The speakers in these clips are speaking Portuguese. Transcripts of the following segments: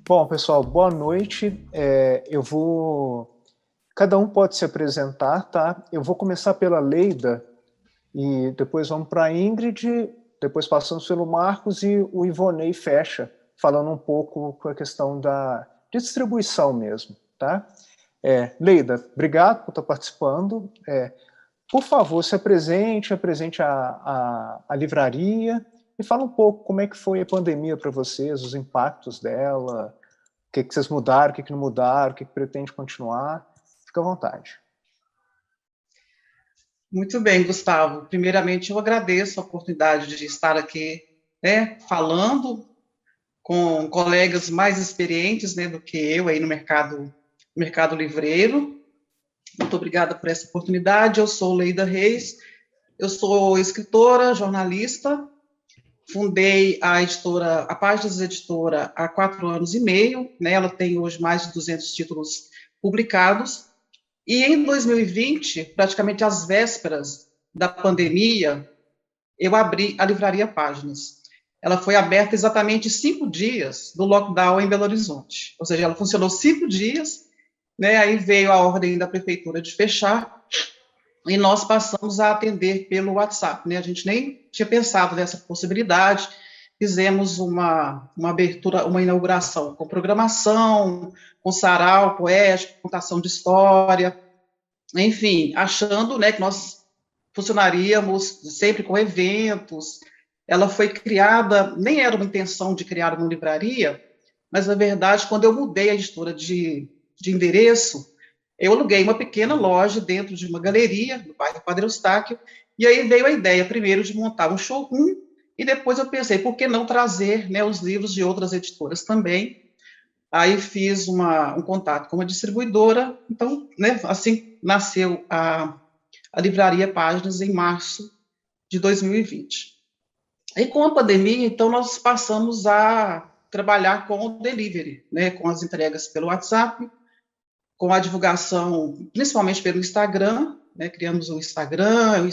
Bom, pessoal, boa noite. Cada um pode se apresentar, tá? Eu vou começar pela Leida e depois vamos para a Ingrid, depois passamos pelo Marcos e o Ivonei fecha, falando um pouco com a questão da distribuição mesmo, tá? Leida, obrigado por estar participando. Por favor, se apresente a livraria e fala um pouco como é que foi a pandemia para vocês, os impactos dela, o que vocês mudaram, o que não mudaram, o que pretende continuar. Fica à vontade. Muito bem, Gustavo. Primeiramente, eu agradeço a oportunidade de estar aqui, falando com colegas mais experientes, do que eu aí no mercado livreiro. Muito obrigada por essa oportunidade. Eu sou Leida Reis, eu sou escritora, jornalista, fundei a Páginas Editora há 4 anos e meio, ela tem hoje mais de 200 títulos publicados, e em 2020, praticamente às vésperas da pandemia, eu abri a Livraria Páginas. Ela foi aberta exatamente 5 dias do lockdown em Belo Horizonte, ou seja, ela funcionou 5 dias, aí veio a ordem da prefeitura de fechar, e nós passamos a atender pelo WhatsApp, a gente nem tinha pensado nessa possibilidade, fizemos uma abertura, uma inauguração com programação, com sarau poético, contação de história, enfim, achando, que nós funcionaríamos sempre com eventos. Ela foi criada, nem era uma intenção de criar uma livraria, mas, na verdade, quando eu mudei a editora de endereço, eu aluguei uma pequena loja dentro de uma galeria, no bairro Padre Eustáquio, e aí veio a ideia, primeiro, de montar um showroom, e depois eu pensei, por que não trazer os livros de outras editoras também? Aí fiz um contato com uma distribuidora, então, assim nasceu a Livraria Páginas em março de 2020. E com a pandemia, então, nós passamos a trabalhar com o delivery, com as entregas pelo WhatsApp, com a divulgação, principalmente pelo Instagram, criamos o Instagram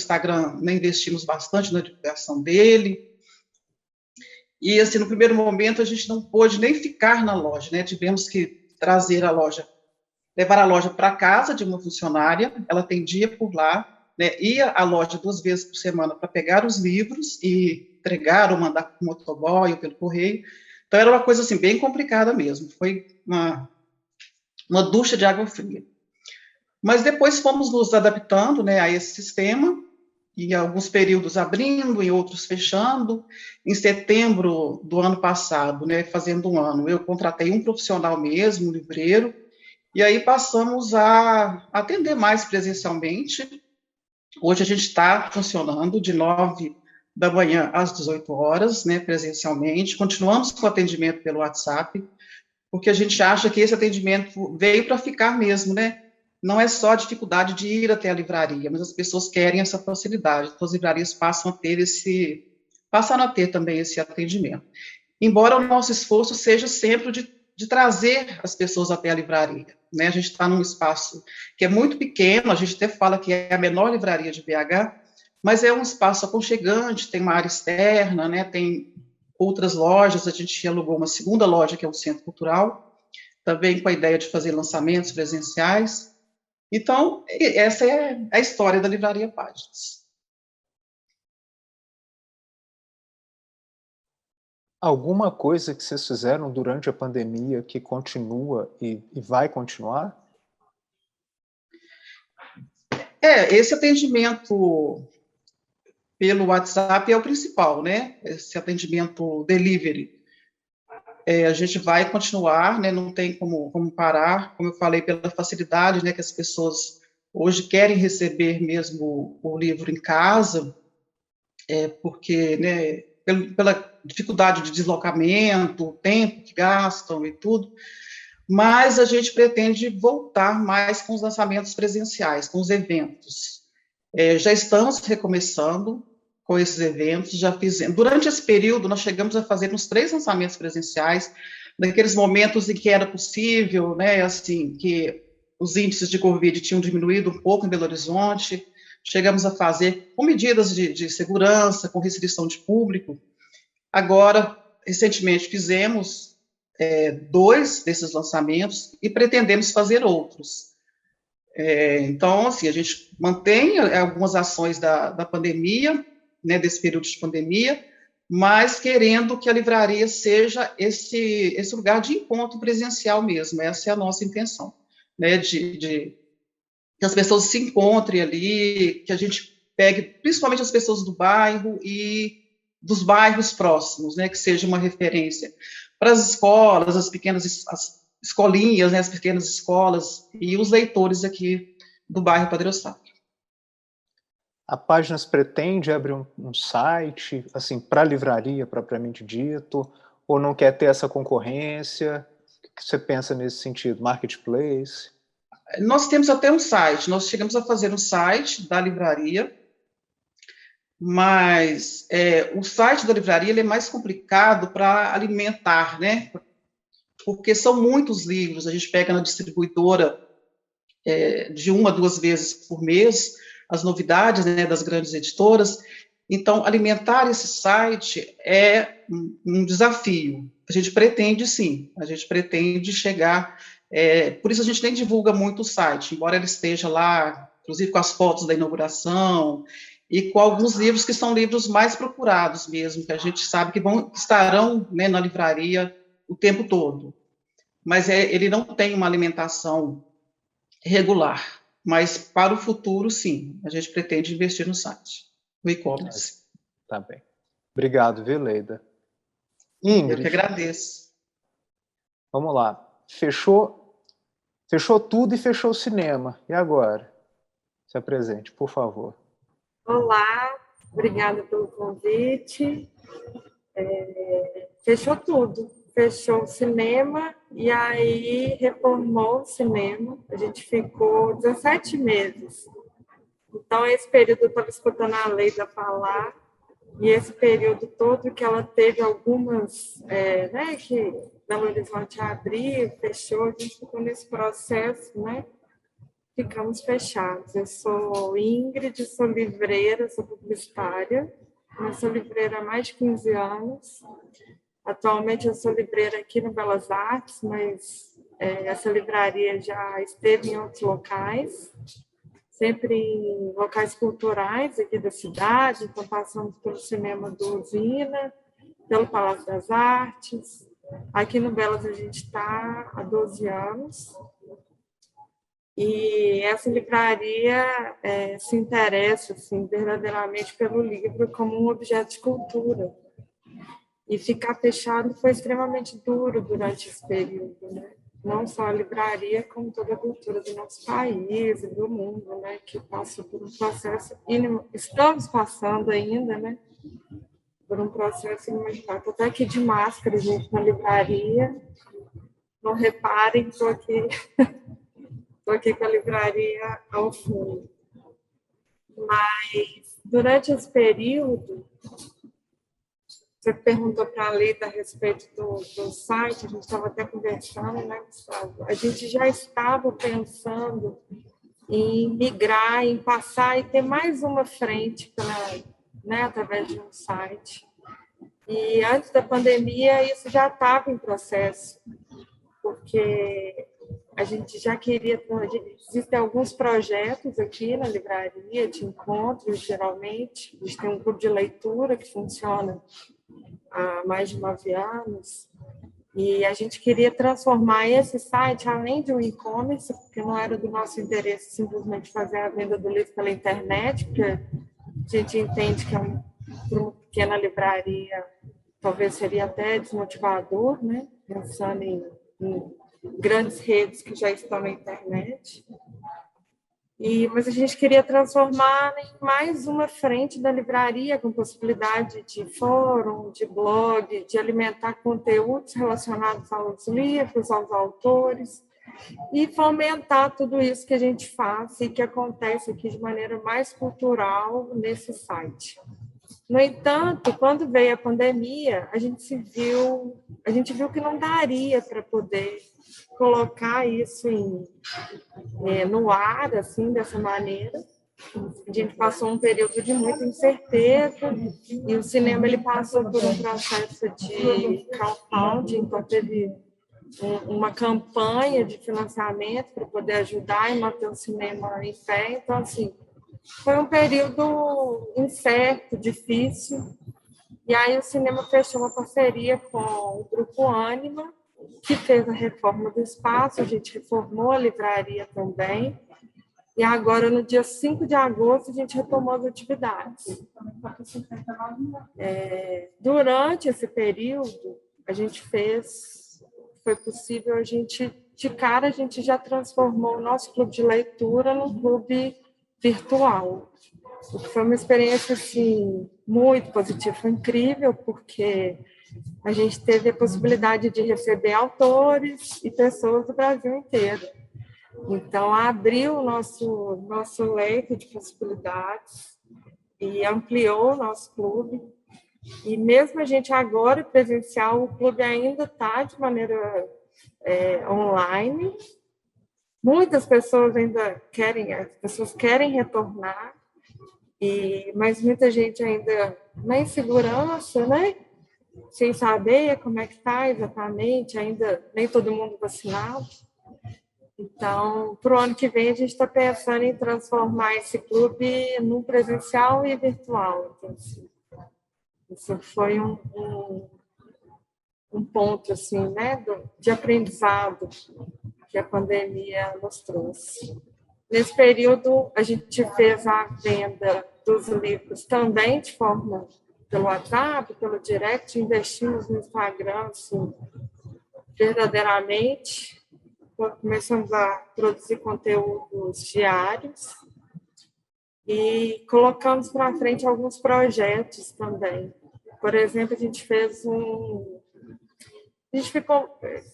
investimos bastante na divulgação dele, e, assim, no primeiro momento, a gente não pôde nem ficar na loja, tivemos que levar a loja para casa de uma funcionária, ela atendia por lá, ia à loja 2 vezes por semana para pegar os livros e entregar ou mandar por motoboy ou pelo correio, então era uma coisa, assim, bem complicada mesmo, foi uma ducha de água fria. Mas depois fomos nos adaptando, a esse sistema, em alguns períodos abrindo, em outros fechando. Em setembro do ano passado, fazendo um ano, eu contratei um profissional mesmo, um livreiro, e aí passamos a atender mais presencialmente. Hoje a gente está funcionando de 9 da manhã às 18 horas, presencialmente. Continuamos com o atendimento pelo WhatsApp, porque a gente acha que esse atendimento veio para ficar mesmo, Não é só a dificuldade de ir até a livraria, mas as pessoas querem essa facilidade, então as livrarias passaram a ter também esse atendimento. Embora o nosso esforço seja sempre de trazer as pessoas até a livraria, A gente está num espaço que é muito pequeno, a gente até fala que é a menor livraria de BH, mas é um espaço aconchegante, tem uma área externa, tem outras lojas, a gente alugou uma segunda loja, que é o Centro Cultural, também com a ideia de fazer lançamentos presenciais. Então, essa é a história da Livraria Páginas. Alguma coisa que vocês fizeram durante a pandemia que continua e vai continuar? Esse atendimento pelo WhatsApp é o principal, Esse atendimento delivery. A gente vai continuar, não tem como parar, como eu falei, pela facilidade, que as pessoas hoje querem receber mesmo o livro em casa, porque, pela dificuldade de deslocamento, o tempo que gastam e tudo, mas a gente pretende voltar mais com os lançamentos presenciais, com os eventos. Já estamos recomeçando com esses eventos, já fizemos. Durante esse período, nós chegamos a fazer uns 3 lançamentos presenciais, naqueles momentos em que era possível, né, assim, que os índices de Covid tinham diminuído um pouco em Belo Horizonte, chegamos a fazer com medidas de segurança, com restrição de público. Agora, recentemente, fizemos 2 desses lançamentos e pretendemos fazer outros. Então, assim, a gente mantém algumas ações da pandemia, né, desse período de pandemia, mas querendo que a livraria seja esse lugar de encontro presencial mesmo, essa é a nossa intenção, né, que as pessoas se encontrem ali, que a gente pegue principalmente as pessoas do bairro e dos bairros próximos, né, que seja uma referência para as escolas, as pequenas as escolinhas, né, as pequenas escolas e os leitores aqui do bairro Padre Eustáquio. A Páginas pretende abrir um site, assim, para a livraria propriamente dito, ou não quer ter essa concorrência? O que você pensa nesse sentido? Marketplace? Nós temos até um site, nós chegamos a fazer um site da livraria, mas o site da livraria ele é mais complicado para alimentar, né? Porque são muitos livros, a gente pega na distribuidora de 1 a 2 vezes por mês, as novidades, né, das grandes editoras, então alimentar esse site é um desafio. A gente pretende sim, a gente pretende chegar, por isso a gente nem divulga muito o site, embora ele esteja lá, inclusive com as fotos da inauguração, e com alguns livros que são livros mais procurados mesmo, que a gente sabe que estarão, né, na livraria o tempo todo. Mas ele não tem uma alimentação regular, mas para o futuro, sim, a gente pretende investir no site, no e-commerce. Tá bem. Obrigado, viu, Leida? Eu que Ingrid, agradeço. vamos lá. Fechou tudo e fechou o cinema. E agora? Se apresente, por favor. Olá, obrigada pelo convite. Fechou tudo. Fechou o cinema e aí reformou o cinema. A gente ficou 17 meses. Então, esse período eu estava escutando a Leida falar, e esse período todo que ela teve algumas, né, que Belo Horizonte abriu, fechou, a gente ficou nesse processo, né? Ficamos fechados. Eu sou Ingrid, sou livreira, sou publicitária, eu sou livreira há mais de 15 anos. Atualmente eu sou livreira aqui no Belas Artes, mas essa livraria já esteve em outros locais, sempre em locais culturais aqui da cidade, então passamos pelo cinema do Usina, pelo Palácio das Artes. Aqui no Belas a gente está há 12 anos. E essa livraria se interessa assim, verdadeiramente pelo livro como um objeto de cultura. E ficar fechado foi extremamente duro durante esse período, né? Não só a livraria, como toda a cultura do nosso país e do mundo, né? Que passa por um processo, estamos passando ainda, né? Por um processo inimaginável. Estou até aqui de máscara, gente, na livraria. Não reparem, estou aqui com a livraria ao fundo. Mas, durante esse período, você perguntou para a Leida a respeito do site, a gente estava até conversando, né, Gustavo? A gente já estava pensando em migrar, em passar e ter mais uma frente né, através de um site. E antes da pandemia, isso já estava em processo, porque a gente já queria... Existem alguns projetos aqui na livraria, de encontros, geralmente. A gente tem um clube de leitura que funciona há mais de 9 anos. E a gente queria transformar esse site, além de um e-commerce, porque não era do nosso interesse simplesmente fazer a venda do livro pela internet, porque a gente entende que para uma pequena livraria talvez seria até desmotivador, né? Pensando em grandes redes que já estão na internet. Mas a gente queria transformar em mais uma frente da livraria, com possibilidade de fórum, de blog, de alimentar conteúdos relacionados aos livros, aos autores, e fomentar tudo isso que a gente faz e que acontece aqui de maneira mais cultural nesse site. No entanto, quando veio a pandemia, a gente viu que não daria para poder colocar isso no ar, assim, dessa maneira. A gente passou um período de muita incerteza e o cinema ele passou por um processo de crowdfunding, então teve uma campanha de financiamento para poder ajudar e manter o cinema em pé. Então, assim, foi um período incerto, difícil. E aí o cinema fechou uma parceria com o Grupo Ânima, que fez a reforma do espaço, a gente reformou a livraria também. E agora, no dia 5 de agosto, a gente retomou as atividades. Durante esse período, foi possível a gente já transformou o nosso clube de leitura num clube virtual. Foi uma experiência assim, muito positiva, foi incrível, porque a gente teve a possibilidade de receber autores e pessoas do Brasil inteiro. Então, abriu o nosso leque de possibilidades e ampliou o nosso clube. E mesmo a gente agora presencial, o clube ainda está de maneira online. Muitas pessoas querem retornar, mas muita gente ainda na insegurança, né? Sem saber como é que está exatamente, ainda nem todo mundo vacinado. Então, para o ano que vem, a gente está pensando em transformar esse clube num presencial e virtual. Então, assim, isso foi um ponto assim, né, de aprendizado que a pandemia nos trouxe. Nesse período, a gente fez a venda dos livros também de forma pelo WhatsApp, pelo direct, investimos no Instagram, assim, verdadeiramente. Começamos a produzir conteúdos diários e colocamos para frente alguns projetos também. Por exemplo,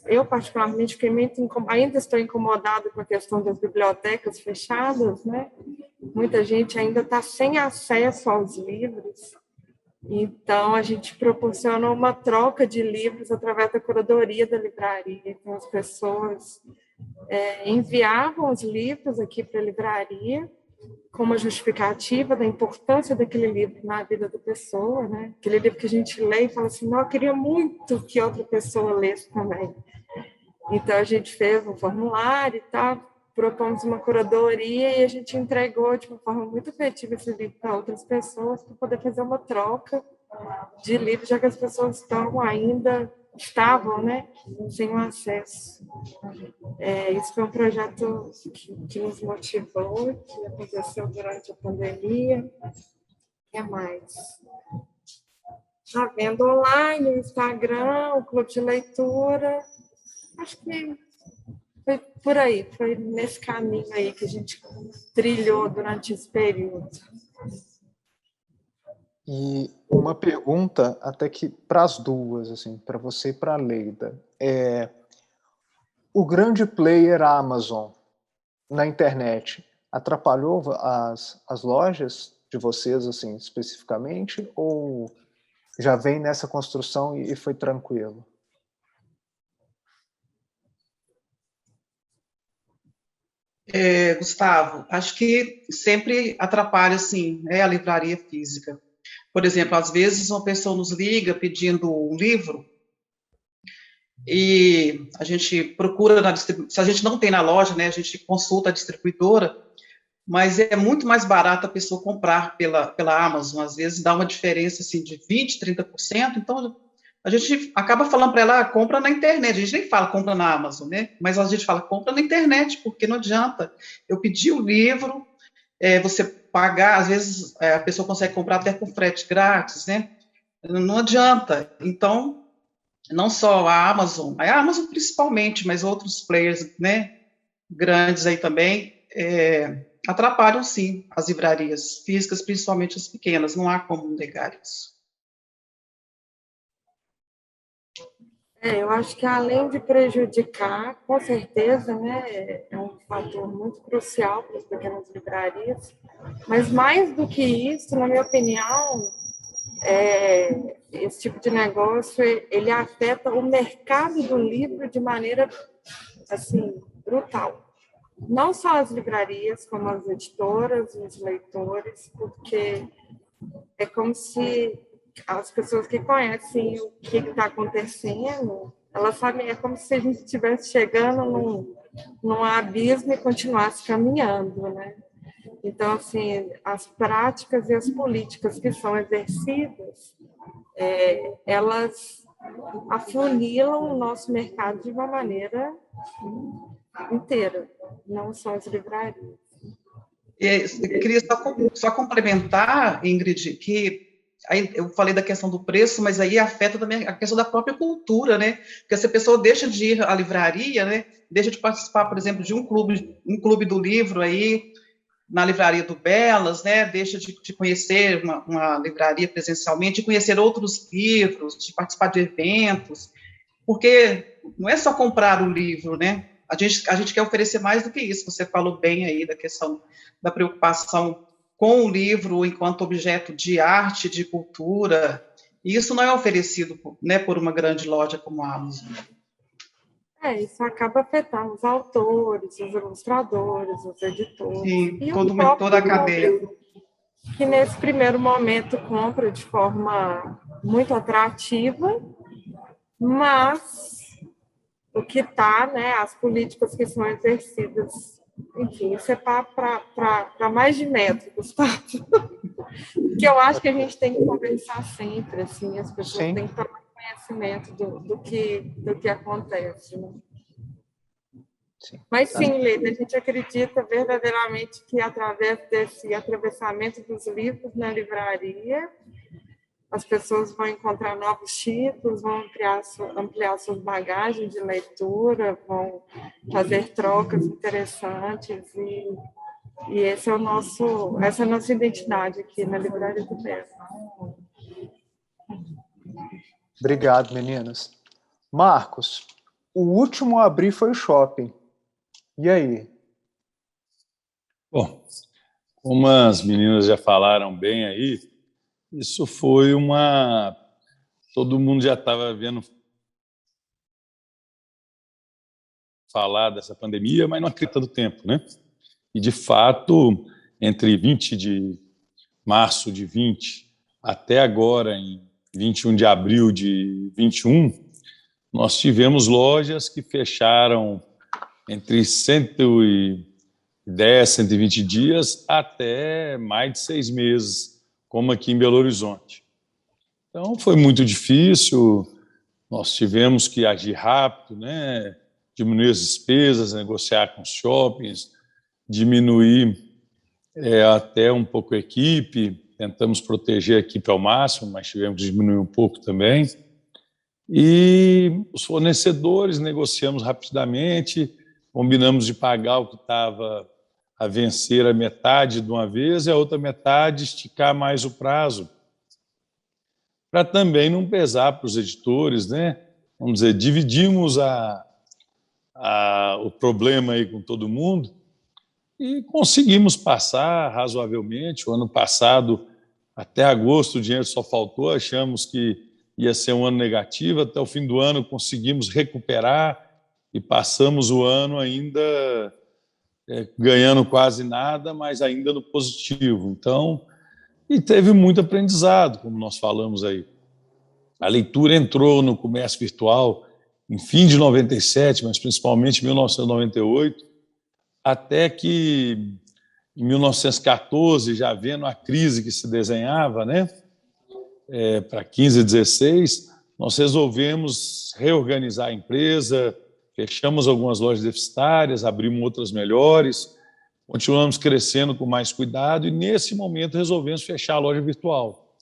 eu particularmente fiquei ainda estou incomodada com a questão das bibliotecas fechadas, né? Muita gente ainda está sem acesso aos livros. Então, a gente proporciona uma troca de livros através da curadoria da livraria. Então, as pessoas enviavam os livros aqui para a livraria, com uma justificativa da importância daquele livro na vida da pessoa, né? Aquele livro que a gente lê e fala assim, não, eu queria muito que outra pessoa lesse também. Então, a gente fez um formulário e tal, propomos uma curadoria e a gente entregou de uma forma muito efetiva esse livro para outras pessoas, para poder fazer uma troca de livros, já que as pessoas estavam, né, sem o acesso. Isso foi um projeto que nos motivou, que aconteceu durante a pandemia. O que mais? A venda online, o Instagram, o clube de leitura. Acho que foi por aí, foi nesse caminho aí que a gente trilhou durante esse período. E uma pergunta, até que para as duas, assim, para você e para a Leida. O grande player Amazon na internet atrapalhou as lojas de vocês, assim, especificamente, ou já vem nessa construção e foi tranquilo? Gustavo, acho que sempre atrapalha, sim, a livraria física. Por exemplo, às vezes uma pessoa nos liga pedindo um livro e a gente procura, se a gente não tem na loja, né, a gente consulta a distribuidora, mas é muito mais barato a pessoa comprar pela Amazon, às vezes dá uma diferença assim, de 20%, 30%, então a gente acaba falando para ela, compra na internet, a gente nem fala compra na Amazon, né? Mas a gente fala compra na internet, porque não adianta. Eu pedi o livro, você pagar, às vezes a pessoa consegue comprar até com frete grátis, né? Não adianta. Então, não só a Amazon principalmente, mas outros players, né, grandes aí também, atrapalham, sim, as livrarias físicas, principalmente as pequenas, não há como negar isso. Eu acho que além de prejudicar, com certeza, né, é um fator muito crucial para as pequenas livrarias, mas mais do que isso, na minha opinião, esse tipo de negócio, ele afeta o mercado do livro de maneira, assim, brutal. Não só as livrarias, como as editoras, os leitores, porque é como se as pessoas que conhecem o que está acontecendo, elas sabem, é como se a gente estivesse chegando num abismo e continuasse caminhando, né? Então, assim, as práticas e as políticas que são exercidas, elas afunilam o nosso mercado de uma maneira inteira, não só as livrarias. Eu queria só complementar, Ingrid, que aí eu falei da questão do preço, mas aí afeta também a questão da própria cultura, né? Porque se a pessoa deixa de ir à livraria, né? Deixa de participar, por exemplo, de um clube do livro aí, na livraria do Belas, né? Deixa de conhecer uma livraria presencialmente, de conhecer outros livros, de participar de eventos, porque não é só comprar o livro, né? A gente quer oferecer mais do que isso. Você falou bem aí da questão da preocupação com o livro enquanto objeto de arte, de cultura, e isso não é oferecido, né, por uma grande loja como a Amazon. Isso acaba afetando os autores, os ilustradores, os editores. Sim, e toda a cadeia. Que nesse primeiro momento compra de forma muito atrativa, mas o que está, né, as políticas que são exercidas, enfim, isso é para mais de metro, Gustavo. Que eu acho que a gente tem que conversar sempre, assim, as pessoas Sim. têm que tomar conhecimento do que acontece, né? Sim. Mas sim, Leida, a gente acredita verdadeiramente que através desse atravessamento dos livros na livraria, as pessoas vão encontrar novos títulos, vão ampliar suas bagagens de leitura, vão fazer trocas interessantes e essa é a nossa identidade aqui na Livraria do Belas. Obrigado, meninas. Marcos, o último a abrir foi o shopping. E aí? Bom, como as meninas já falaram bem aí, isso foi todo mundo já estava vendo falar dessa pandemia, mas não acredita do tempo, né? E, de fato, entre 20 de março de 20 até agora, em 21 de abril de 21, nós tivemos lojas que fecharam entre 110, 120 dias até mais de 6 meses, como aqui em Belo Horizonte. Então, foi muito difícil, nós tivemos que agir rápido, né? Diminuir as despesas, negociar com os shoppings, diminuir até um pouco a equipe, tentamos proteger a equipe ao máximo, mas tivemos que diminuir um pouco também. E os fornecedores negociamos rapidamente, combinamos de pagar o que estava a vencer a metade de uma vez e a outra metade esticar mais o prazo, para também não pesar para os editores, né? Vamos dizer, dividimos o problema aí com todo mundo e conseguimos passar razoavelmente. O ano passado, até agosto, o dinheiro só faltou, achamos que ia ser um ano negativo, até o fim do ano conseguimos recuperar e passamos o ano ainda ganhando quase nada, mas ainda no positivo. Então, e teve muito aprendizado, como nós falamos aí. A leitura entrou no comércio virtual em fim de 97, mas principalmente em 1998, até que em 1914, já vendo a crise que se desenhava, né, para 15 e 16, nós resolvemos reorganizar a empresa, fechamos algumas lojas deficitárias, abrimos outras melhores, continuamos crescendo com mais cuidado e, nesse momento, resolvemos fechar a loja virtual.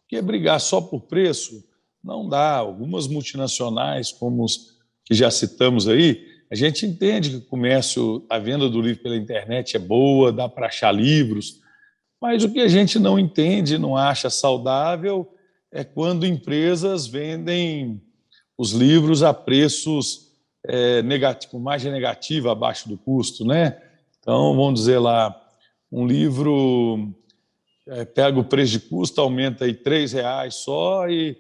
Porque brigar só por preço não dá. Algumas multinacionais, como os que já citamos aí, a gente entende que o comércio, a venda do livro pela internet é boa, dá para achar livros, mas o que a gente não entende, não acha saudável, é quando empresas vendem os livros a preços com margem negativa abaixo do custo, né? Então, vamos dizer lá, um livro pega o preço de custo, aumenta aí R$ 3 só e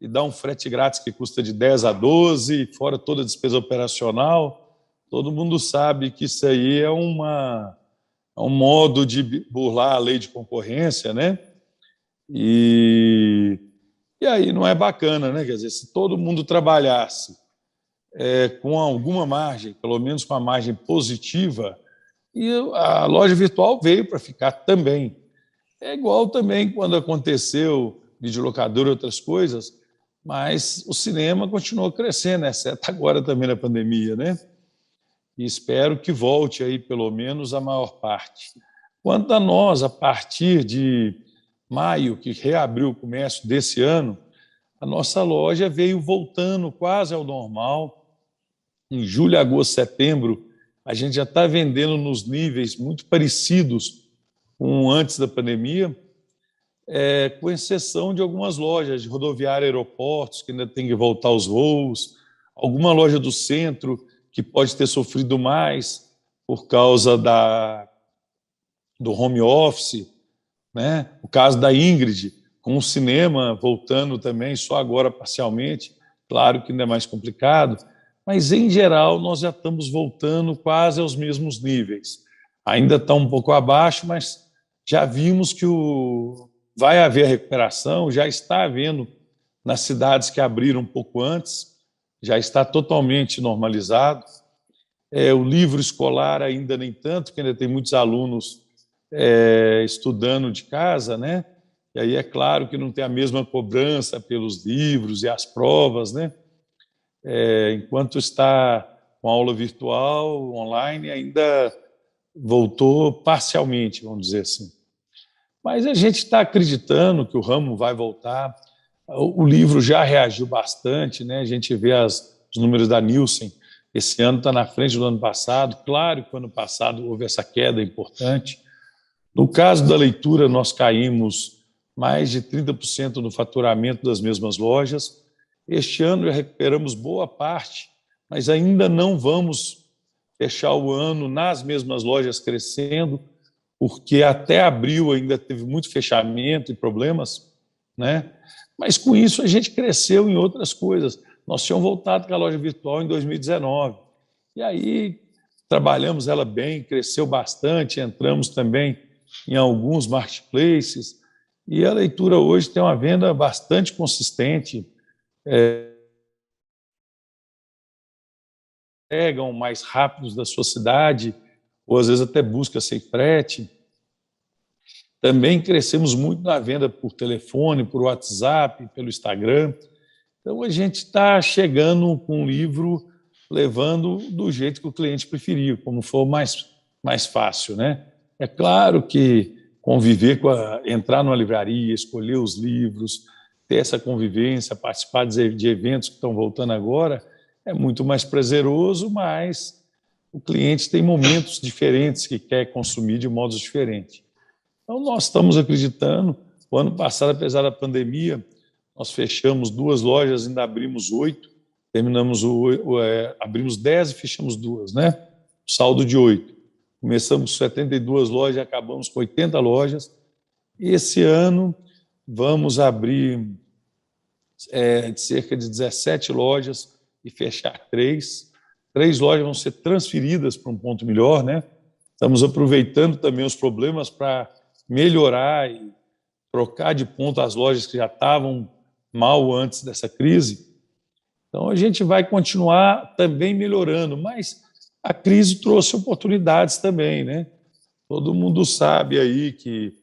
dá um frete grátis que custa de 10 a 12, fora toda a despesa operacional. Todo mundo sabe que isso aí é um modo de burlar a lei de concorrência, né? E aí não é bacana, né? Quer dizer, se todo mundo trabalhasse com alguma margem, pelo menos com a margem positiva, e a loja virtual veio para ficar também. É igual também quando aconteceu videolocadora e outras coisas, mas o cinema continuou crescendo, exceto agora também na pandemia, né? E espero que volte aí pelo menos a maior parte. Quanto a nós, a partir de maio, que reabriu o comércio desse ano, a nossa loja veio voltando quase ao normal. Em julho, agosto, setembro, a gente já está vendendo nos níveis muito parecidos com antes da pandemia, com exceção de algumas lojas de rodoviária, aeroportos, que ainda tem que voltar aos voos, alguma loja do centro que pode ter sofrido mais por causa do home office, né? O caso da Ingrid, com o cinema voltando também, só agora parcialmente, claro que ainda é mais complicado, mas, em geral, nós já estamos voltando quase aos mesmos níveis. Ainda está um pouco abaixo, mas já vimos que vai haver recuperação, já está havendo nas cidades que abriram um pouco antes, já está totalmente normalizado. O livro escolar ainda nem tanto, porque ainda tem muitos alunos estudando de casa, né? E aí é claro que não tem a mesma cobrança pelos livros e as provas, né? Enquanto está com aula virtual, online, ainda voltou parcialmente, vamos dizer assim. Mas a gente está acreditando que o ramo vai voltar. O livro já reagiu bastante, né? A gente vê os números da Nielsen, esse ano está na frente do ano passado. Claro que no ano passado houve essa queda importante. No caso da leitura, nós caímos mais de 30% no faturamento das mesmas lojas. Este ano já recuperamos boa parte, mas ainda não vamos fechar o ano nas mesmas lojas crescendo, porque até abril ainda teve muito fechamento e problemas, né? Mas com isso a gente cresceu em outras coisas. Nós tínhamos voltado com a loja virtual em 2019, e aí trabalhamos ela bem, cresceu bastante, entramos também em alguns marketplaces, e a leitura hoje tem uma venda bastante consistente, pegam mais rápidos da sua cidade, ou às vezes até busca sem frete. Também crescemos muito na venda por telefone, por WhatsApp, pelo Instagram. Então, a gente está chegando com o livro, levando do jeito que o cliente preferir, como for mais fácil, né? É claro que conviver entrar numa livraria, escolher os livros, ter essa convivência, participar de eventos que estão voltando agora, é muito mais prazeroso, mas o cliente tem momentos diferentes que quer consumir de modos diferentes. Então, nós estamos acreditando. O ano passado, apesar da pandemia, nós fechamos 2 lojas, ainda abrimos 8, abrimos 10 e fechamos 2, né? Saldo de 8. Começamos com 72 lojas e acabamos com 80 lojas. Esse ano, vamos abrir cerca de 17 lojas e fechar 3. 3 lojas vão ser transferidas para um ponto melhor, né? Estamos aproveitando também os problemas para melhorar e trocar de ponto as lojas que já estavam mal antes dessa crise. Então, a gente vai continuar também melhorando, mas a crise trouxe oportunidades também, né? Todo mundo sabe aí que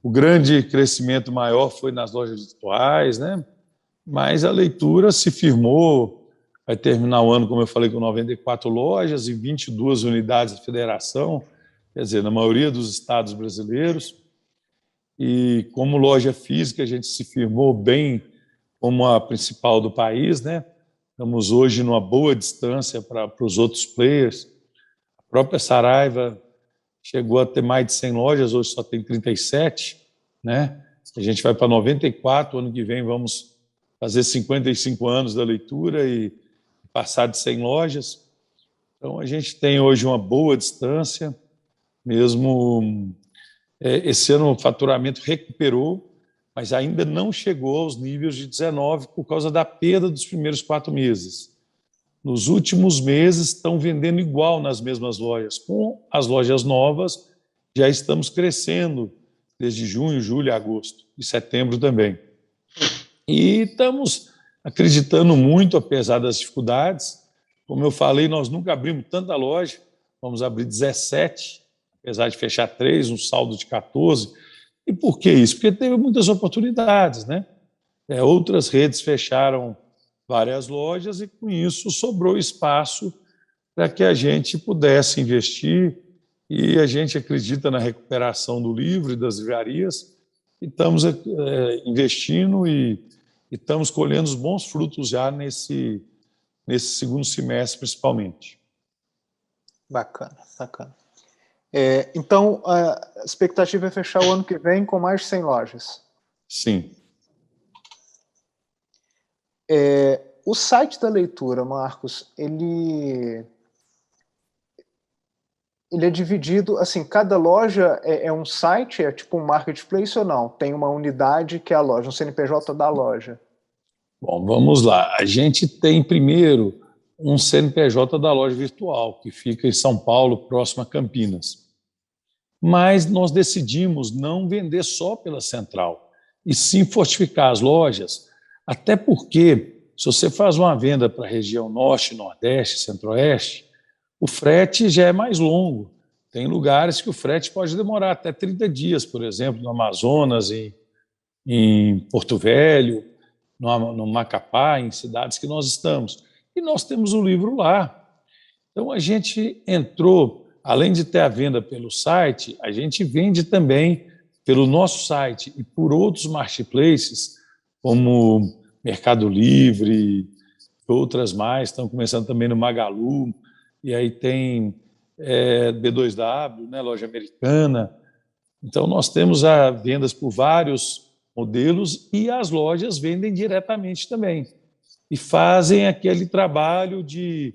o grande crescimento maior foi nas lojas virtuais, né? Mas a leitura se firmou, vai terminar o ano, como eu falei, com 94 lojas e 22 unidades da federação, quer dizer, na maioria dos estados brasileiros. E como loja física, a gente se firmou bem como a principal do país, né? Estamos hoje numa boa distância para os outros players. A própria Saraiva chegou a ter mais de 100 lojas, hoje só tem 37, né? A gente vai para 94, ano que vem vamos fazer 55 anos da leitura e passar de 100 lojas. Então, a gente tem hoje uma boa distância, mesmo esse ano o faturamento recuperou, mas ainda não chegou aos níveis de 19 por causa da perda dos primeiros 4 meses. Nos últimos meses estão vendendo igual nas mesmas lojas. Com as lojas novas, já estamos crescendo desde junho, julho, agosto e setembro também. E estamos acreditando muito, apesar das dificuldades. Como eu falei, nós nunca abrimos tanta loja, vamos abrir 17, apesar de fechar 3, um saldo de 14. E por que isso? Porque teve muitas oportunidades, né? Outras redes fecharam várias lojas e, com isso, sobrou espaço para que a gente pudesse investir, e a gente acredita na recuperação do livro e das livrarias, e estamos investindo e estamos colhendo os bons frutos já nesse segundo semestre, principalmente. Bacana, bacana. Então, a expectativa é fechar o ano que vem com mais de 100 lojas. Sim. O site da leitura, Marcos, ele é dividido, assim, cada loja é um site, é tipo um marketplace ou não? Tem uma unidade que é a loja, um CNPJ da loja. Bom, vamos lá. A gente tem primeiro um CNPJ da loja virtual, que fica em São Paulo, próximo a Campinas. Mas nós decidimos não vender só pela central, e sim fortificar as lojas, até porque, se você faz uma venda para a região norte, nordeste, centro-oeste, o frete já é mais longo. Tem lugares que o frete pode demorar até 30 dias, por exemplo, no Amazonas, em Porto Velho, no Macapá, em cidades que nós estamos. E nós temos o livro lá. Então, a gente entrou, além de ter a venda pelo site, a gente vende também pelo nosso site e por outros marketplaces, como Mercado Livre, outras mais, estão começando também no Magalu, e aí tem B2W, né, loja americana. Então, nós temos vendas por vários modelos e as lojas vendem diretamente também. E fazem aquele trabalho de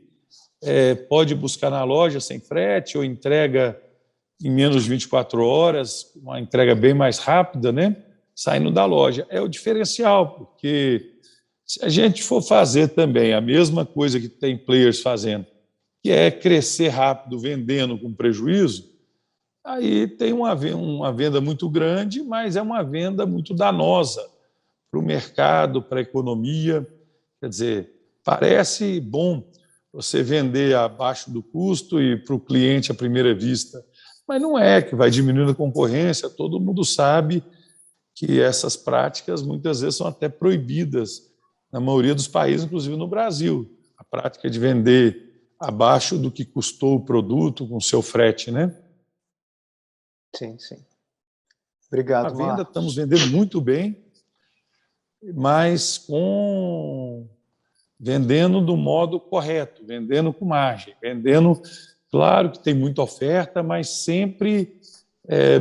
pode buscar na loja sem frete ou entrega em menos de 24 horas, uma entrega bem mais rápida, né, saindo da loja. É o diferencial, porque se a gente for fazer também a mesma coisa que tem players fazendo, que é crescer rápido vendendo com prejuízo, aí tem uma venda muito grande, mas é uma venda muito danosa para o mercado, para a economia. Quer dizer, parece bom você vender abaixo do custo e para o cliente à primeira vista, mas não é, que vai diminuindo a concorrência. Todo mundo sabe que essas práticas muitas vezes são até proibidas na maioria dos países, inclusive no Brasil. A prática de vender abaixo do que custou o produto com seu frete, né? Sim, sim. Obrigado, a venda, Marcos. Estamos vendendo muito bem, mas vendendo do modo correto, vendendo com margem, vendendo, claro que tem muita oferta, mas sempre,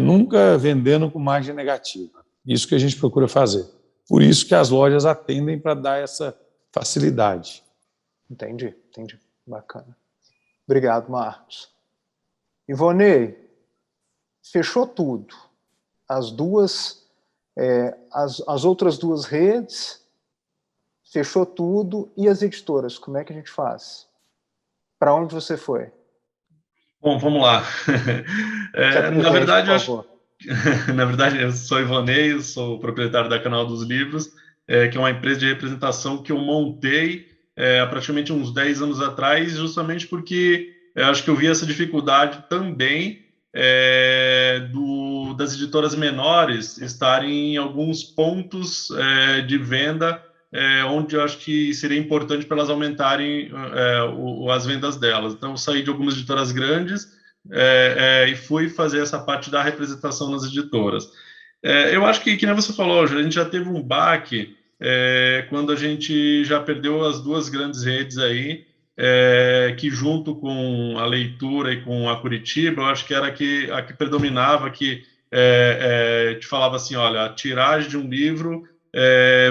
nunca vendendo com margem negativa. Isso que a gente procura fazer. Por isso que as lojas atendem para dar essa facilidade. Entendi. Bacana. Obrigado, Marcos. Ivonei, fechou tudo. As outras duas redes, fechou tudo. E as editoras, como é que a gente faz? Para onde você foi? Bom, vamos lá. Na verdade, na verdade, eu sou Ivonei, eu sou proprietário da Canal dos Livros, que é uma empresa de representação que eu montei há praticamente uns 10 anos atrás, justamente porque acho que eu vi essa dificuldade também das editoras menores estarem em alguns pontos de venda onde eu acho que seria importante para elas aumentarem as vendas delas. Então, eu saí de algumas editoras grandes e fui fazer essa parte da representação nas editoras. Eu acho que nem você falou, a gente já teve um baque quando a gente já perdeu as duas grandes redes aí, que junto com a Leitura e com a Curitiba, eu acho que era a que predominava, que te falava assim, olha, a tiragem de um livro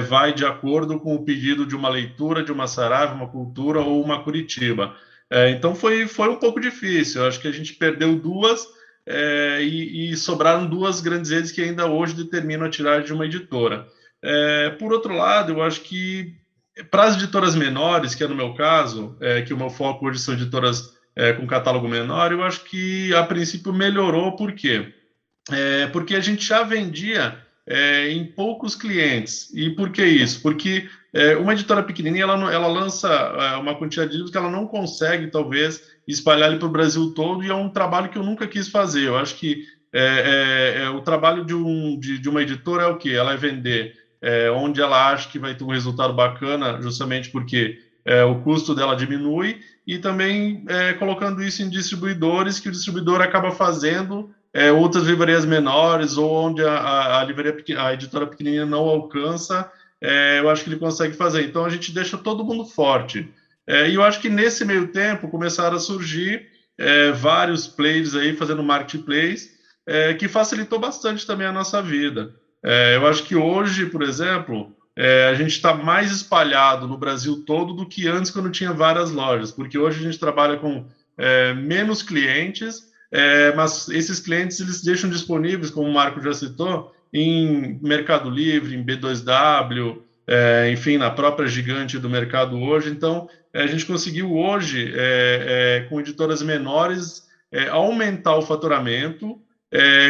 vai de acordo com o pedido de uma Leitura, de uma Saraiva, uma Cultura ou uma Curitiba. Então foi um pouco difícil, eu acho que a gente perdeu duas e sobraram duas grandes redes que ainda hoje determinam a tiragem de uma editora. Por outro lado, eu acho que para as editoras menores, que é no meu caso, que o meu foco hoje são editoras com catálogo menor, eu acho que a princípio melhorou. Por quê? Porque a gente já vendia em poucos clientes. E por que isso? Porque uma editora pequenininha, ela lança uma quantidade de livros que ela não consegue, talvez, espalhar ele para o Brasil todo, e é um trabalho que eu nunca quis fazer. Eu acho que o trabalho de uma editora é o quê? Ela é vender onde ela acha que vai ter um resultado bacana, justamente porque o custo dela diminui, e também colocando isso em distribuidores, que o distribuidor acaba fazendo outras livrarias menores, ou onde a editora pequenininha não alcança, eu acho que ele consegue fazer. Então, a gente deixa todo mundo forte. E eu acho que nesse meio tempo começaram a surgir vários players aí fazendo marketplace, que facilitou bastante também a nossa vida. Eu acho que hoje, por exemplo, a gente está mais espalhado no Brasil todo do que antes, quando tinha várias lojas, porque hoje a gente trabalha com menos clientes, mas esses clientes eles deixam disponíveis, como o Marco já citou, em Mercado Livre, em B2W, enfim, na própria gigante do mercado hoje. Então, a gente conseguiu hoje, com editoras menores, aumentar o faturamento,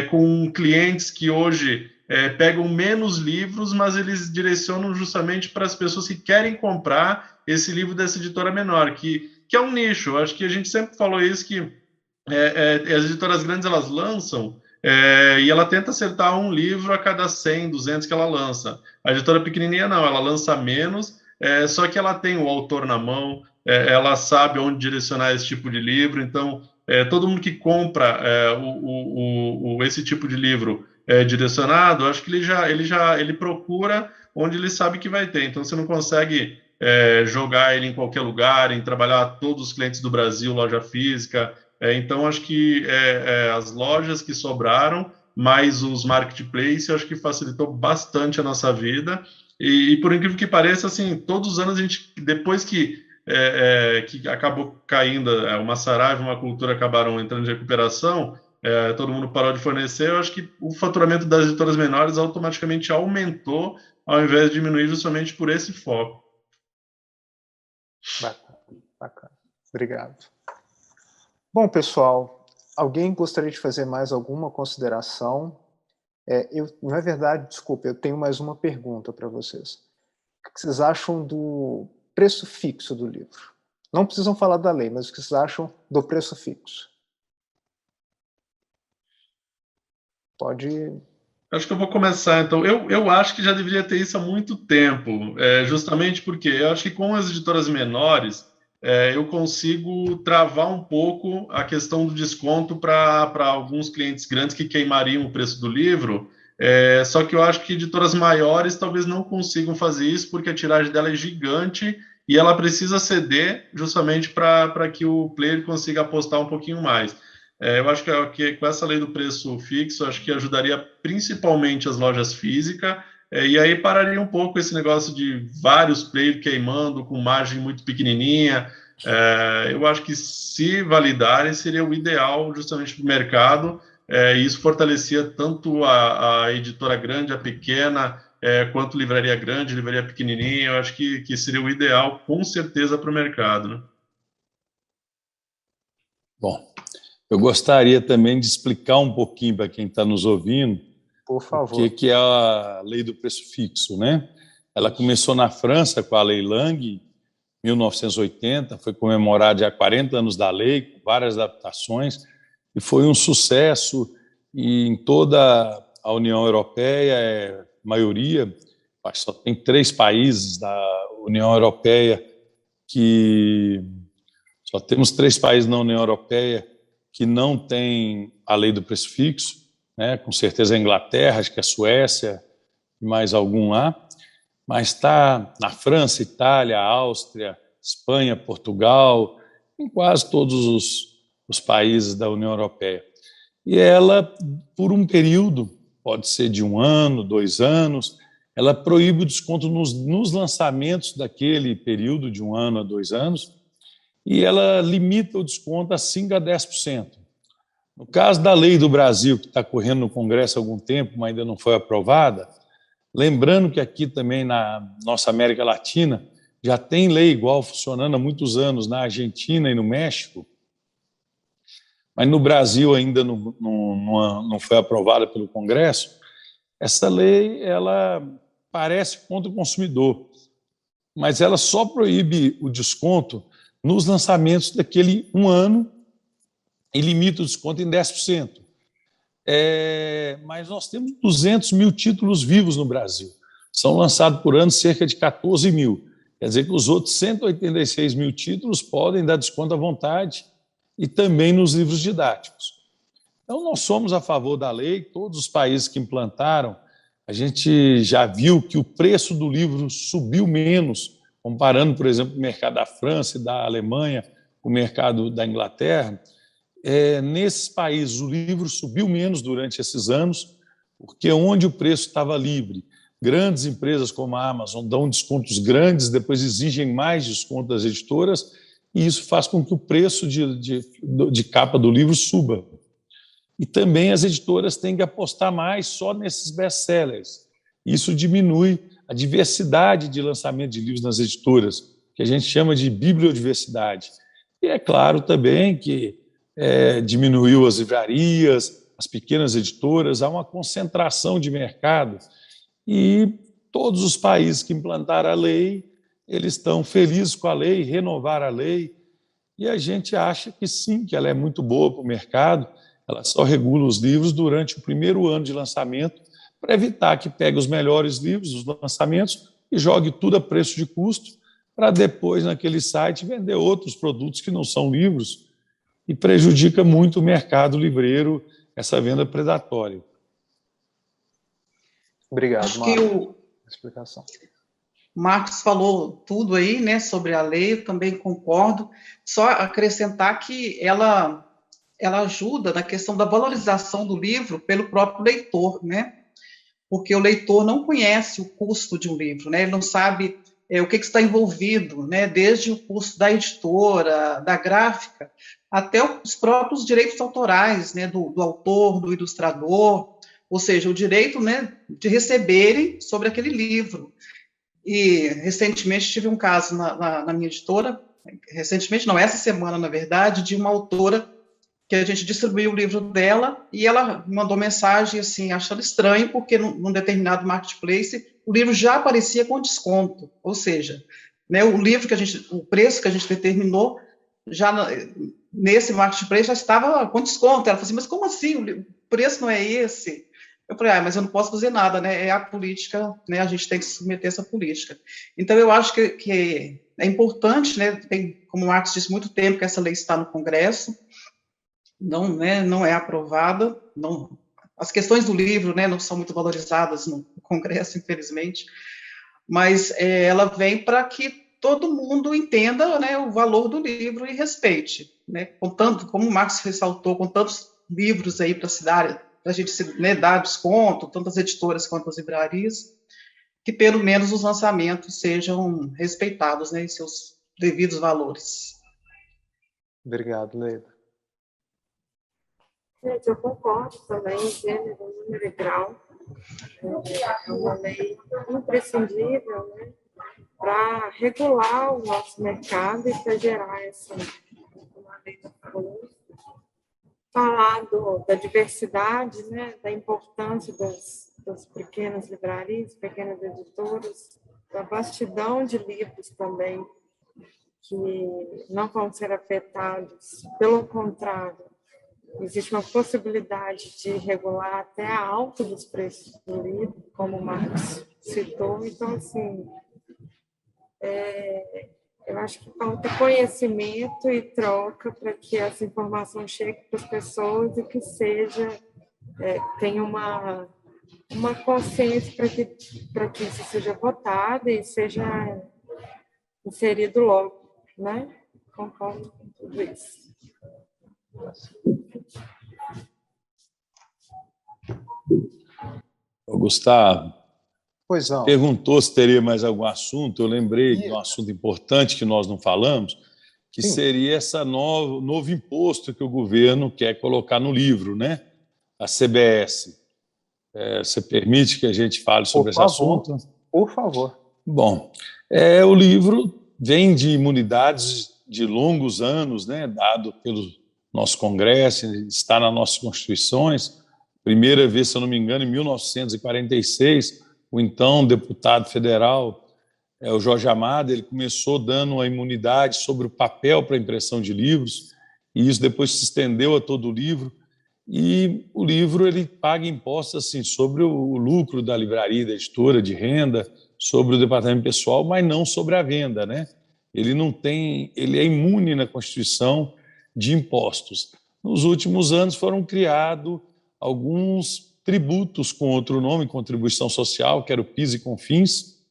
com clientes que hoje pegam menos livros, mas eles direcionam justamente para as pessoas que querem comprar esse livro dessa editora menor, que é um nicho. Eu acho que a gente sempre falou isso, que as editoras grandes, elas lançam e ela tenta acertar um livro a cada 100, 200 que ela lança. A editora pequenininha não, ela lança menos, só que ela tem o autor na mão, ela sabe onde direcionar esse tipo de livro. Então, todo mundo que compra esse tipo de livro direcionado, acho que ele procura onde ele sabe que vai ter. Então, você não consegue jogar ele em qualquer lugar, em trabalhar todos os clientes do Brasil, loja física. Então, acho que as lojas que sobraram, mais os marketplaces, acho que facilitou bastante a nossa vida. E por incrível que pareça, assim, todos os anos a gente, depois que acabou caindo, uma Saraiva, uma Cultura acabaram entrando em recuperação, todo mundo parou de fornecer, eu acho que o faturamento das editoras menores automaticamente aumentou, ao invés de diminuir, justamente por esse foco. Bacana, bacana. Obrigado. Bom, pessoal, alguém gostaria de fazer mais alguma consideração? Na verdade, desculpa, eu tenho mais uma pergunta para vocês. O que vocês acham do preço fixo do livro? Não precisam falar da lei, mas o que vocês acham do preço fixo? Pode... Acho que eu vou começar, então. Eu acho que já deveria ter isso há muito tempo, justamente porque eu acho que com as editoras menores, eu consigo travar um pouco a questão do desconto para alguns clientes grandes que queimariam o preço do livro, só que eu acho que editoras maiores talvez não consigam fazer isso, porque a tiragem dela é gigante e ela precisa ceder justamente para que o player consiga apostar um pouquinho mais. Eu acho que com essa lei do preço fixo, acho que ajudaria principalmente as lojas físicas, e aí pararia um pouco esse negócio de vários players queimando com margem muito pequenininha. Eu acho que, se validarem, seria o ideal justamente para o mercado, e isso fortalecia tanto a editora grande, a pequena, quanto livraria grande, livraria pequenininha. Eu acho que seria o ideal, com certeza, para o mercado, né? Bom, eu gostaria também de explicar um pouquinho para quem está nos ouvindo, por favor, o que é a lei do preço fixo, né? Ela começou na França com a Lei Lang, em 1980, foi comemorada já 40 anos da lei, com várias adaptações, e foi um sucesso. E em toda a União Europeia, maioria, acho que só tem 3 países da União Europeia só temos 3 países na União Europeia que não tem a lei do preço fixo, né? Com certeza a Inglaterra, acho que a Suécia e mais algum lá. mas está na França, Itália, Áustria, Espanha, Portugal, em quase todos os países da União Europeia. E ela, por um período, pode ser de 1 ano, 2 anos, ela proíbe o desconto nos lançamentos daquele período de 1 ano a 2 anos, e ela limita o desconto a 5% a 10%. No caso da lei do Brasil, que está correndo no Congresso há algum tempo, mas ainda não foi aprovada, lembrando que aqui também na nossa América Latina já tem lei igual funcionando há muitos anos na Argentina e no México, mas no Brasil ainda não foi aprovada pelo Congresso. Essa lei ela parece contra o consumidor, mas ela só proíbe o desconto nos lançamentos daquele 1 ano e limita o desconto em 10%. Mas nós temos 200 mil títulos vivos no Brasil. São lançados por ano cerca de 14 mil. Quer dizer que os outros 186 mil títulos podem dar desconto à vontade e também nos livros didáticos. Então, nós somos a favor da lei. Todos os países que implantaram, a gente já viu que o preço do livro subiu menos, comparando, por exemplo, o mercado da França e da Alemanha com o mercado da Inglaterra. Nesses países, o livro subiu menos durante esses anos, porque onde o preço estava livre, grandes empresas como a Amazon dão descontos grandes, depois exigem mais desconto das editoras, e isso faz com que o preço de capa do livro suba. E também as editoras têm que apostar mais só nesses best-sellers. Isso diminui a diversidade de lançamento de livros nas editoras, que a gente chama de bibliodiversidade. E é claro também que diminuiu as livrarias, as pequenas editoras, há uma concentração de mercado e todos os países que implantaram a lei, eles estão felizes com a lei, renovaram a lei, e a gente acha que sim, que ela é muito boa para o mercado, ela só regula os livros durante o primeiro ano de lançamento para evitar que pegue os melhores livros, os lançamentos, e jogue tudo a preço de custo para depois, naquele site, vender outros produtos que não são livros, e prejudica muito o mercado livreiro, essa venda predatória. Obrigado, Marcos. Explicação. Marcos falou tudo aí, né, sobre a lei, eu também concordo. Só acrescentar que ela ajuda na questão da valorização do livro pelo próprio leitor, né? Porque o leitor não conhece o custo de um livro, né? Ele não sabe o que está envolvido, né? Desde o custo da editora, da gráfica, até os próprios direitos autorais, né? Do autor, do ilustrador, ou seja, o direito, né, de receberem sobre aquele livro. E recentemente tive um caso na minha editora, recentemente não, essa semana, na verdade, de uma autora que a gente distribuiu o livro dela e ela mandou mensagem, assim, achando estranho, porque num determinado marketplace o livro já aparecia com desconto, ou seja, né, o preço que a gente determinou, já nesse marketplace já estava com desconto. Ela falou assim, mas como assim? O preço não é esse? Eu falei, mas eu não posso fazer nada, né? É a política, né? A gente tem que submeter essa política. Então, eu acho que é importante, né? Tem, como o Marcos disse, muito tempo que essa lei está no Congresso, não é aprovada, não, as questões do livro, né, não são muito valorizadas no Congresso, infelizmente, mas ela vem para que todo mundo entenda, né, o valor do livro e respeite, né, como o Marcos ressaltou, com tantos livros aí para se dar, para a gente dar desconto, tanto as editoras quanto as livrarias, que pelo menos os lançamentos sejam respeitados, né, em seus devidos valores. Obrigado, Leila. Gente, eu concordo também, gênero, número e grau. É uma lei imprescindível, né, para regular o nosso mercado e para gerar uma lei de valor. Falar da diversidade, né, da importância das pequenas livrarias, pequenas editoras, da vastidão de livros também, que não vão ser afetados, pelo contrário, existe uma possibilidade de regular até a alta dos preços do livro, como o Marcos citou. Então, assim, eu acho que falta conhecimento e troca para que essa informação chegue para as pessoas e que tenha uma consciência para que isso seja votado e seja inserido logo, né? Concordo com tudo isso. Gustavo, Pois não. perguntou se teria mais algum assunto. Eu lembrei de um assunto importante que nós não falamos, que Sim. seria esse novo imposto que o governo quer colocar no livro, né? A CBS. Você permite que a gente fale sobre esse assunto? Por favor. Bom, o livro vem de imunidades de longos anos, né, dado pelo nosso Congresso, está nas nossas Constituições. Primeira vez, se eu não me engano, em 1946, o então deputado federal, o Jorge Amado, ele começou dando uma imunidade sobre o papel para impressão de livros, e isso depois se estendeu a todo o livro. E o livro ele paga impostos assim, sobre o lucro da livraria, da editora, de renda, sobre o departamento pessoal, mas não sobre a venda, né? Ele é imune na Constituição de impostos. Nos últimos anos foram criados alguns tributos com outro nome, contribuição social, que era o PIS e CONFINS,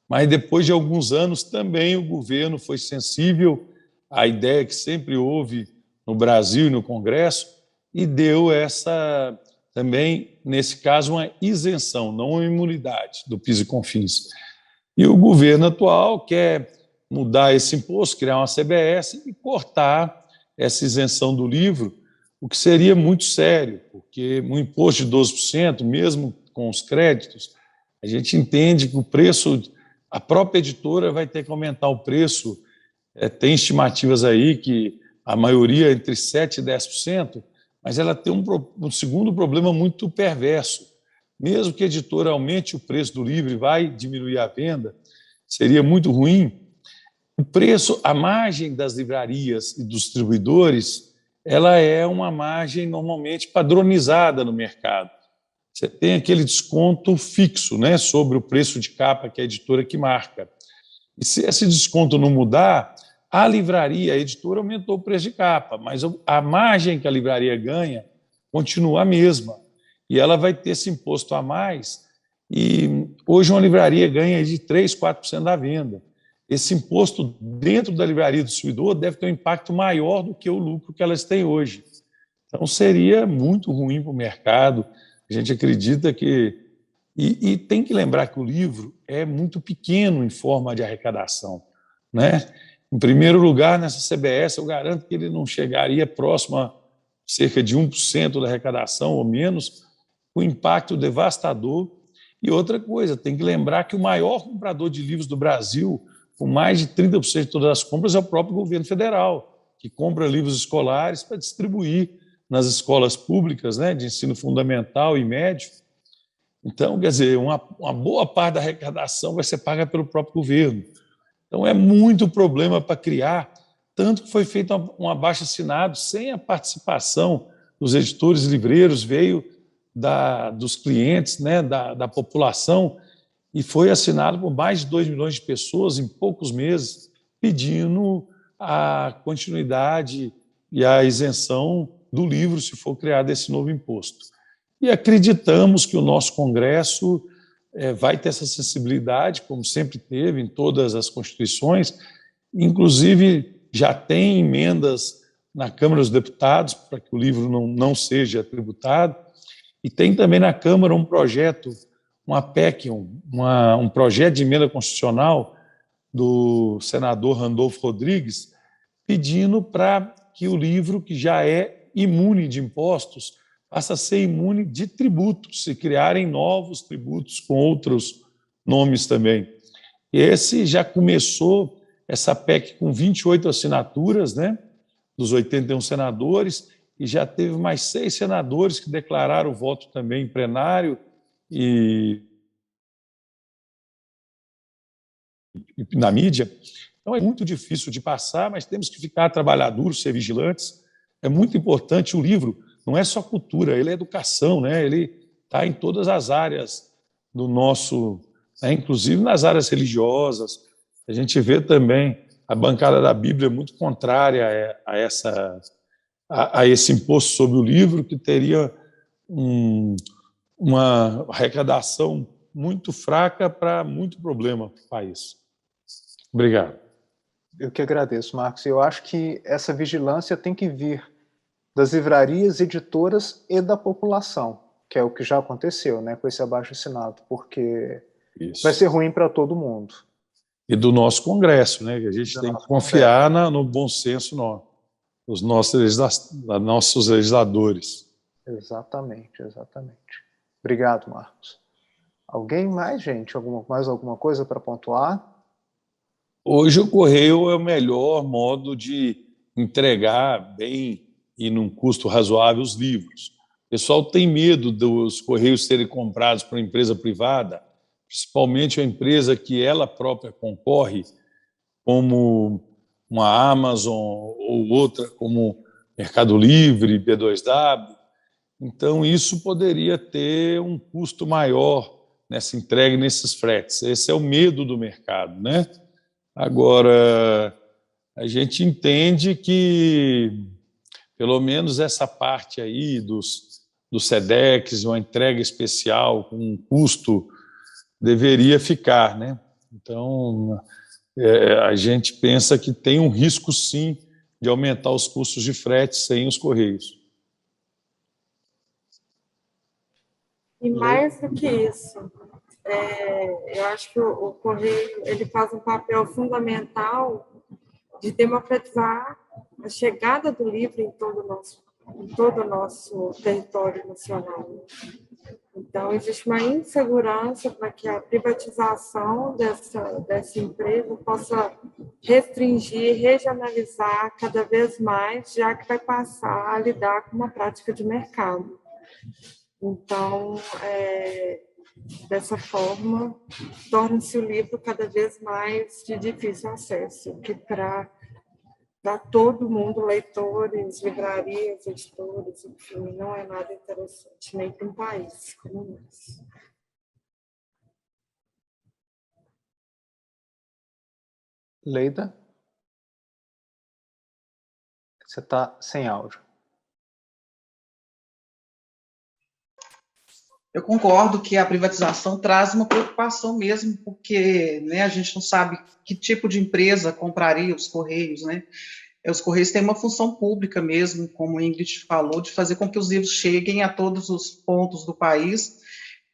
mas depois de alguns anos também o governo foi sensível à ideia que sempre houve no Brasil e no Congresso e deu também, nesse caso, uma isenção, não uma imunidade do PIS e CONFINS. E o governo atual quer mudar esse imposto, criar uma CBS e cortar essa isenção do livro, o que seria muito sério, porque um imposto de 12%, mesmo com os créditos, a gente entende que o preço, a própria editora vai ter que aumentar o preço. Tem estimativas aí que a maioria é entre 7% e 10%, mas ela tem um segundo problema muito perverso. Mesmo que a editora aumente o preço do livro e vai diminuir a venda, seria muito ruim. O preço, a margem das livrarias e dos distribuidores, ela é uma margem normalmente padronizada no mercado. Você tem aquele desconto fixo, né, sobre o preço de capa que é a editora que marca. E se esse desconto não mudar, a livraria, a editora aumentou o preço de capa, mas a margem que a livraria ganha continua a mesma. E ela vai ter esse imposto a mais. E hoje uma livraria ganha de 3%, 4% da venda. Esse imposto dentro da livraria do distribuidor deve ter um impacto maior do que o lucro que elas têm hoje. Então, seria muito ruim para o mercado. A gente acredita que... E tem que lembrar que o livro é muito pequeno em forma de arrecadação, né? Em primeiro lugar, nessa CBS, eu garanto que ele não chegaria próximo a cerca de 1% da arrecadação ou menos, com impacto devastador. E outra coisa, tem que lembrar que o maior comprador de livros do Brasil, com mais de 30% de todas as compras, é o próprio governo federal, que compra livros escolares para distribuir nas escolas públicas, né, de ensino fundamental e médio. Então, quer dizer, uma boa parte da arrecadação vai ser paga pelo próprio governo. Então, é muito problema para criar, tanto que foi feito um abaixo-assinado sem a participação dos editores e livreiros, veio dos clientes, né, da população, e foi assinado por mais de 2 milhões de pessoas em poucos meses, pedindo a continuidade e a isenção do livro se for criado esse novo imposto. E acreditamos que o nosso Congresso vai ter essa sensibilidade, como sempre teve em todas as constituições, inclusive já tem emendas na Câmara dos Deputados para que o livro não seja tributado, e tem também na Câmara um projeto, uma PEC, um projeto de emenda constitucional do senador Randolfo Rodrigues, pedindo para que o livro, que já é imune de impostos, passa a ser imune de tributos, se criarem novos tributos com outros nomes também. Esse já começou, essa PEC, com 28 assinaturas, né, dos 81 senadores, e já teve mais 6 senadores que declararam o voto também em plenário e na mídia. Então, é muito difícil de passar, mas temos que ficar, trabalhar duro, ser vigilantes. É muito importante o livro. Não é só cultura, ele é educação, né? Ele está em todas as áreas do nosso, né? Inclusive nas áreas religiosas. A gente vê também a bancada da Bíblia muito contrária a esse imposto sobre o livro, que teria uma arrecadação muito fraca para muito problema para o país. Obrigado. Eu que agradeço, Marcos. Eu acho que essa vigilância tem que vir das livrarias, editoras e da população, que é o que já aconteceu, né, com esse abaixo-assinado, porque Isso. vai ser ruim para todo mundo. E do nosso Congresso, né, que a gente tem que confiar no bom senso dos nossos legisladores. Exatamente, exatamente. Obrigado, Marcos. Alguém mais, gente? Mais alguma coisa para pontuar? Hoje o correio é o melhor modo de entregar bem e num custo razoável os livros. O pessoal tem medo dos correios serem comprados por uma empresa privada, principalmente a empresa que ela própria concorre, como uma Amazon ou outra, como Mercado Livre, B2W. Então, isso poderia ter um custo maior nessa entrega e nesses fretes. Esse é o medo do mercado, né? Agora, a gente entende que, pelo menos essa parte aí dos SEDEX, uma entrega especial com um custo, deveria ficar, né? Então, a gente pensa que tem um risco, sim, de aumentar os custos de frete sem os Correios. E mais do que isso, eu acho que o Correio ele faz um papel fundamental de democratizar a chegada do livro em todo o nosso território nacional. Então, existe uma insegurança para que a privatização dessa empresa possa restringir, regionalizar cada vez mais, já que vai passar a lidar com uma prática de mercado. Então, dessa forma, torna-se o livro cada vez mais de difícil acesso, que para todo mundo, leitores, livrarias, editores, enfim, não é nada interessante, nem para um país como o nosso. Leida? Você está sem áudio. Eu concordo que a privatização traz uma preocupação mesmo, porque, né, a gente não sabe que tipo de empresa compraria os Correios, né? Os Correios têm uma função pública mesmo, como a Ingrid falou, de fazer com que os livros cheguem a todos os pontos do país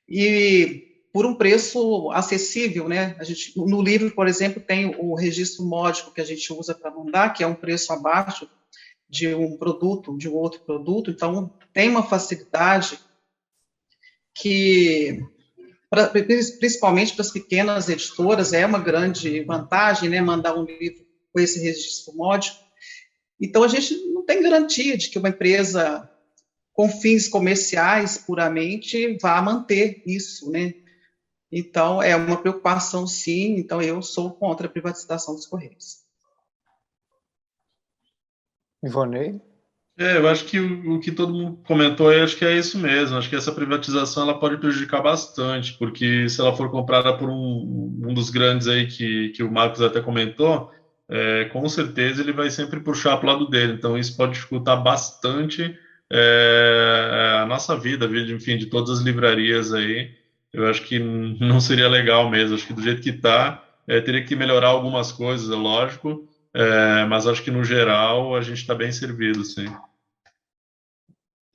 e por um preço acessível, né? No livro, por exemplo, tem o registro módico que a gente usa para mandar, que é um preço abaixo de um produto, de um outro produto, então tem uma facilidade que, principalmente para as pequenas editoras, é uma grande vantagem, né, mandar um livro com esse registro módico. Então, a gente não tem garantia de que uma empresa com fins comerciais puramente vá manter isso, né? Então, é uma preocupação, sim. Então, eu sou contra a privatização dos Correios. Ivonei? Eu acho que o que todo mundo comentou aí, acho que é isso mesmo. Acho que essa privatização ela pode prejudicar bastante, porque se ela for comprada por um dos grandes aí que o Marcos até comentou, com certeza ele vai sempre puxar para o lado dele. Então isso pode dificultar bastante a nossa vida, enfim, de todas as livrarias aí. Eu acho que não seria legal mesmo. Acho que do jeito que está, teria que melhorar algumas coisas, é lógico. Mas acho que, no geral, a gente está bem servido, sim.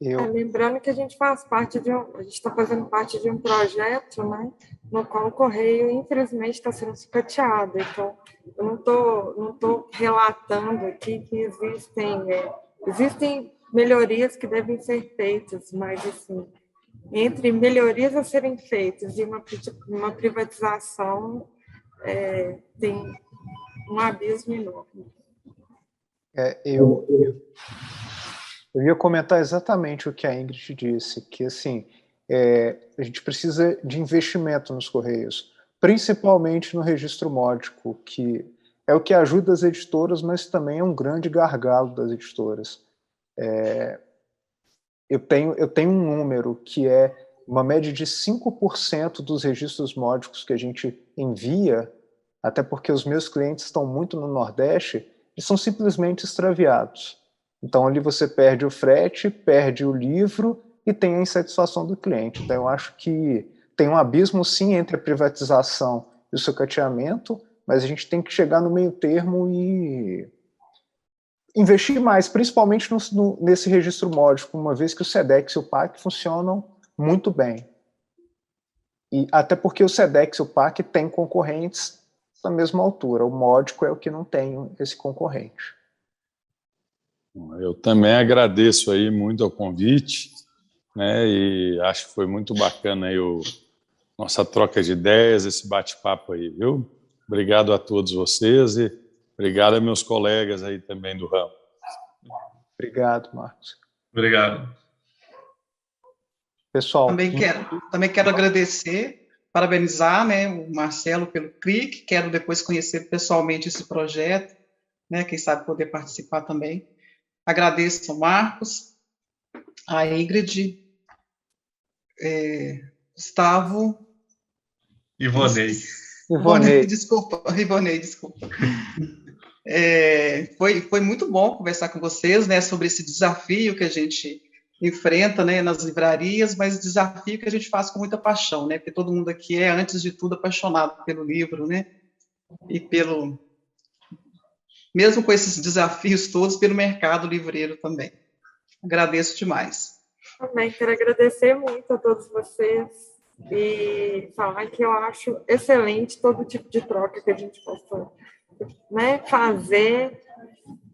Lembrando que a gente faz parte a gente está fazendo parte de um projeto, né, no qual o Correio, infelizmente, está sendo sucateado. Então, eu não tô relatando aqui que existem melhorias que devem ser feitas, mas, assim, entre melhorias a serem feitas e uma privatização, tem um abismo enorme. Eu ia comentar exatamente o que a Ingrid disse, que assim, a gente precisa de investimento nos Correios, principalmente no registro módico, que é o que ajuda as editoras, mas também é um grande gargalo das editoras. Eu tenho um número que é uma média de 5% dos registros módicos que a gente envia, até porque os meus clientes estão muito no Nordeste, e são simplesmente extraviados. Então, ali você perde o frete, perde o livro e tem a insatisfação do cliente. Então, eu acho que tem um abismo, sim, entre a privatização e o sucateamento, mas a gente tem que chegar no meio termo e investir mais, principalmente nesse registro módico, uma vez que o SEDEX e o PAC funcionam muito bem. E até porque o SEDEX e o PAC têm concorrentes da mesma altura. O módico é o que não tem esse concorrente. Eu também agradeço aí muito o convite, né, e acho que foi muito bacana aí nossa troca de ideias, esse bate-papo aí, viu? Obrigado a todos vocês e obrigado a meus colegas aí também do ramo. Obrigado, Marcos. Obrigado. Pessoal, também quero agradecer, parabenizar, né, o Marcelo pelo CRIC, quero depois conhecer pessoalmente esse projeto, né, quem sabe poder participar também. Agradeço ao Marcos, a Ingrid, Gustavo... Ivonei. Desculpa. Foi muito bom conversar com vocês, né, sobre esse desafio que a gente enfrenta, né, nas livrarias, mas desafio que a gente faz com muita paixão, né, porque todo mundo aqui é, antes de tudo, apaixonado pelo livro, né, e mesmo com esses desafios todos, pelo mercado livreiro também. Agradeço demais. Também quero agradecer muito a todos vocês e falar que eu acho excelente todo tipo de troca que a gente possa, né, fazer.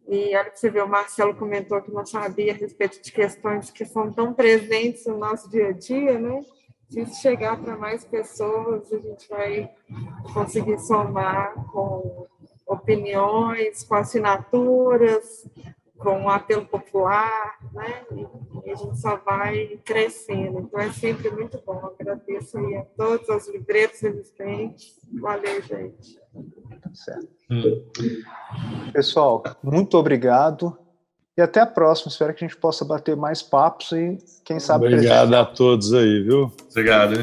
E olha que você vê, o Marcelo comentou que não sabia a respeito de questões que são tão presentes no nosso dia a dia, né? Se isso chegar para mais pessoas, a gente vai conseguir somar com opiniões, com assinaturas, com o apelo popular, né? E a gente só vai crescendo. Então, é sempre muito bom. Agradeço aí a todos os livreiros existentes. Valeu, gente. Tá certo. Pessoal, muito obrigado e até a próxima. Espero que a gente possa bater mais papos e, quem sabe... Obrigado a todos aí, viu? Obrigado.